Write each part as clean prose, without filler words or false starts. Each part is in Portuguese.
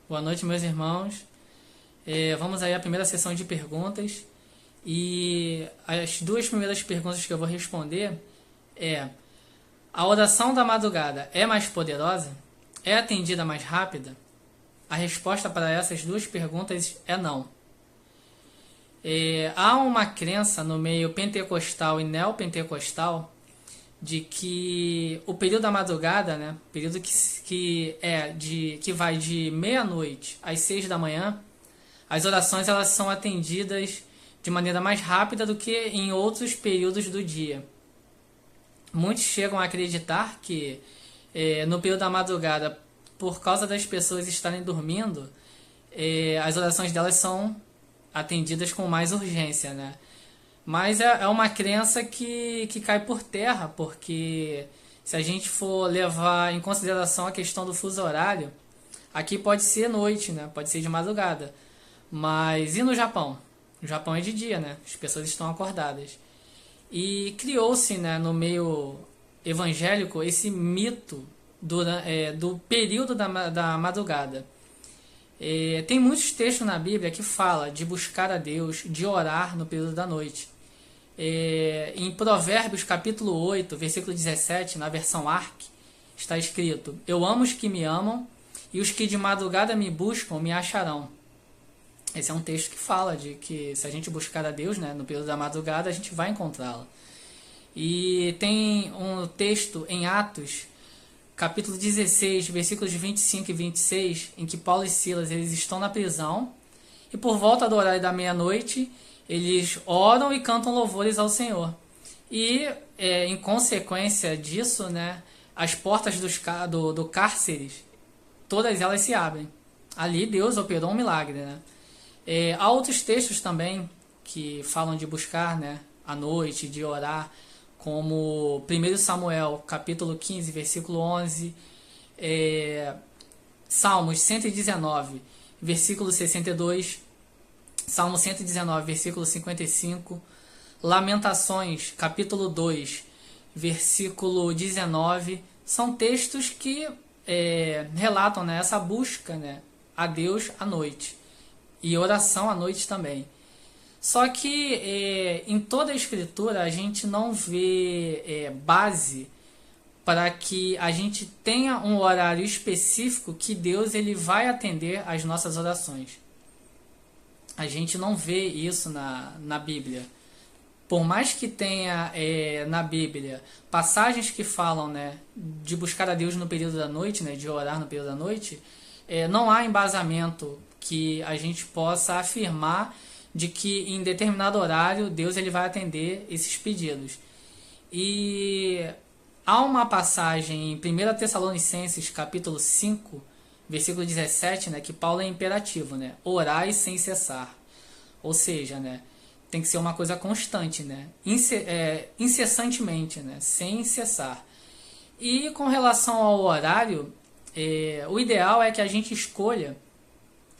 Boa noite, meus irmãos. Vamos aí à primeira sessão de perguntas. E as duas primeiras perguntas que eu vou responder é: a oração da madrugada é mais poderosa? É atendida mais rápida? A resposta para essas duas perguntas é não. Há uma crença no meio pentecostal e neopentecostal de que o período da madrugada, né, período que vai de meia-noite às 6 da manhã, as orações elas são atendidas de maneira mais rápida do que em outros períodos do dia. Muitos chegam a acreditar que no período da madrugada, por causa das pessoas estarem dormindo, as orações delas são atendidas com mais urgência, né? Mas é uma crença que cai por terra, porque se a gente for levar em consideração a questão do fuso horário, aqui pode ser noite, né? Pode ser de madrugada. Mas e no Japão? No Japão é de dia, né? As pessoas estão acordadas. E criou-se, né, no meio evangélico esse mito do período da madrugada. Tem muitos textos na Bíblia que fala de buscar a Deus, de orar no período da noite. Em Provérbios capítulo 8, versículo 17, na versão ARC, está escrito: eu amo os que me amam, e os que de madrugada me buscam me acharão. Esse é um texto que fala de que se a gente buscar a Deus, né, no período da madrugada, a gente vai encontrá-lo. E tem um texto em Atos, capítulo 16, versículos 25 e 26, em que Paulo e Silas eles estão na prisão, e por volta do horário da meia-noite, eles oram e cantam louvores ao Senhor. E, em consequência disso, né, as portas do cárcere, todas elas se abrem. Ali Deus operou um milagre, né? Há outros textos também que falam de buscar, né, à noite, de orar, como 1 Samuel, capítulo 15, versículo 11, Salmos 119, versículo 62, Salmo 119, versículo 55, Lamentações, capítulo 2, versículo 19, são textos que relatam, né, essa busca, né, a Deus à noite, e oração à noite também. Só que em toda a Escritura a gente não vê base para que a gente tenha um horário específico que Deus ele vai atender às nossas orações. A gente não vê isso na Bíblia. Por mais que tenha na Bíblia passagens que falam, né, de buscar a Deus no período da noite, né, de orar no período da noite, não há embasamento que a gente possa afirmar de que em determinado horário Deus ele vai atender esses pedidos. E há uma passagem em 1 Tessalonicenses capítulo 5, versículo 17, né, que Paulo é imperativo, né, orai sem cessar. Ou seja, né, tem que ser uma coisa constante, né, incessantemente, né, sem cessar. E com relação ao horário, o ideal é que a gente escolha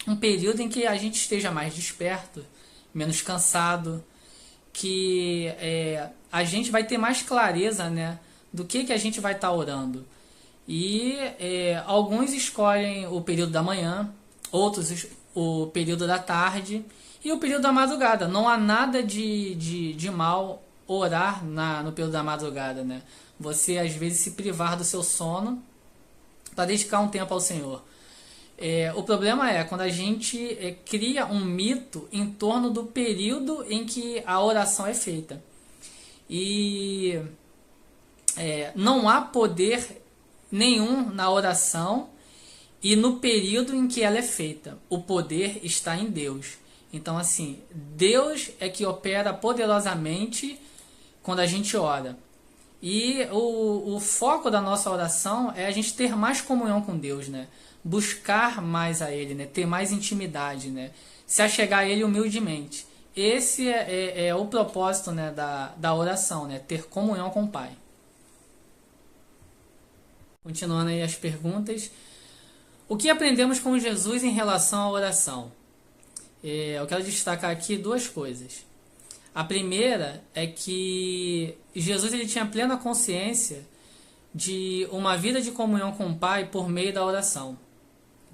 um período em que a gente esteja mais desperto, menos cansado, que a gente vai ter mais clareza, né, do que a gente vai estar orando. E alguns escolhem o período da manhã, outros o período da tarde e o período da madrugada. Não há nada de mal orar no período da madrugada, né? Você às vezes se privar do seu sono para dedicar um tempo ao Senhor. O problema é quando a gente cria um mito em torno do período em que a oração é feita. E não há poder nenhum na oração e no período em que ela é feita. O poder está em Deus. Então, assim, Deus é que opera poderosamente quando a gente ora. E o foco da nossa oração é a gente ter mais comunhão com Deus, né? Buscar mais a Ele, né? Ter mais intimidade, né? Se achegar a Ele humildemente. Esse é o propósito, né, da oração, né? Ter comunhão com o Pai. Continuando aí as perguntas. O que aprendemos com Jesus em relação à oração? Eu quero destacar aqui duas coisas. A primeira é que Jesus ele tinha plena consciência de uma vida de comunhão com o Pai por meio da oração.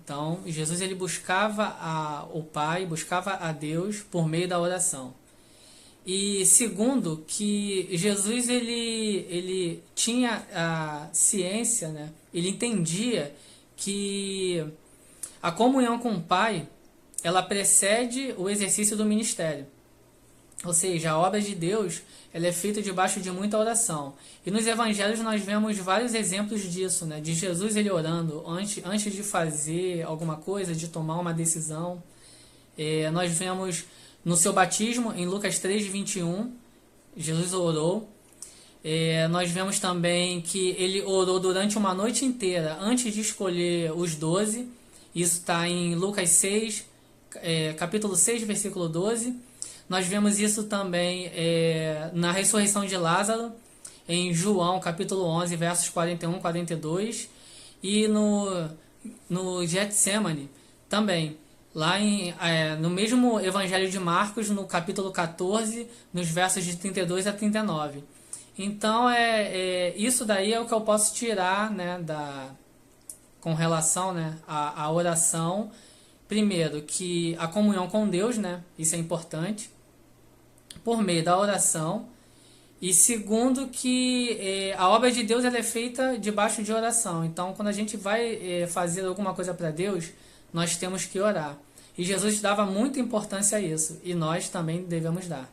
Então, Jesus ele buscava o Pai, buscava a Deus por meio da oração. E segundo, que Jesus ele tinha a ciência, né? Ele entendia que a comunhão com o Pai, ela precede o exercício do ministério. Ou seja, a obra de Deus ela é feita debaixo de muita oração. E nos evangelhos nós vemos vários exemplos disso, né? De Jesus ele orando antes de fazer alguma coisa, de tomar uma decisão. Nós vemos no seu batismo, em Lucas 3:21, Jesus orou. Nós vemos também que ele orou durante uma noite inteira antes de escolher os 12. Isso está em Lucas 6, capítulo 6, versículo 12. Nós vemos isso também na ressurreição de Lázaro, em João, capítulo 11, versos 41 e 42. E no Getsemane também. Lá no mesmo Evangelho de Marcos, no capítulo 14, nos versos de 32 a 39. Então, isso daí é o que eu posso tirar, né, com relação, né, à oração. Primeiro, que a comunhão com Deus, né, isso é importante, por meio da oração. E segundo, que a obra de Deus ela é feita debaixo de oração. Então, quando a gente vai fazer alguma coisa para Deus, nós temos que orar. E Jesus dava muita importância a isso, e nós também devemos dar.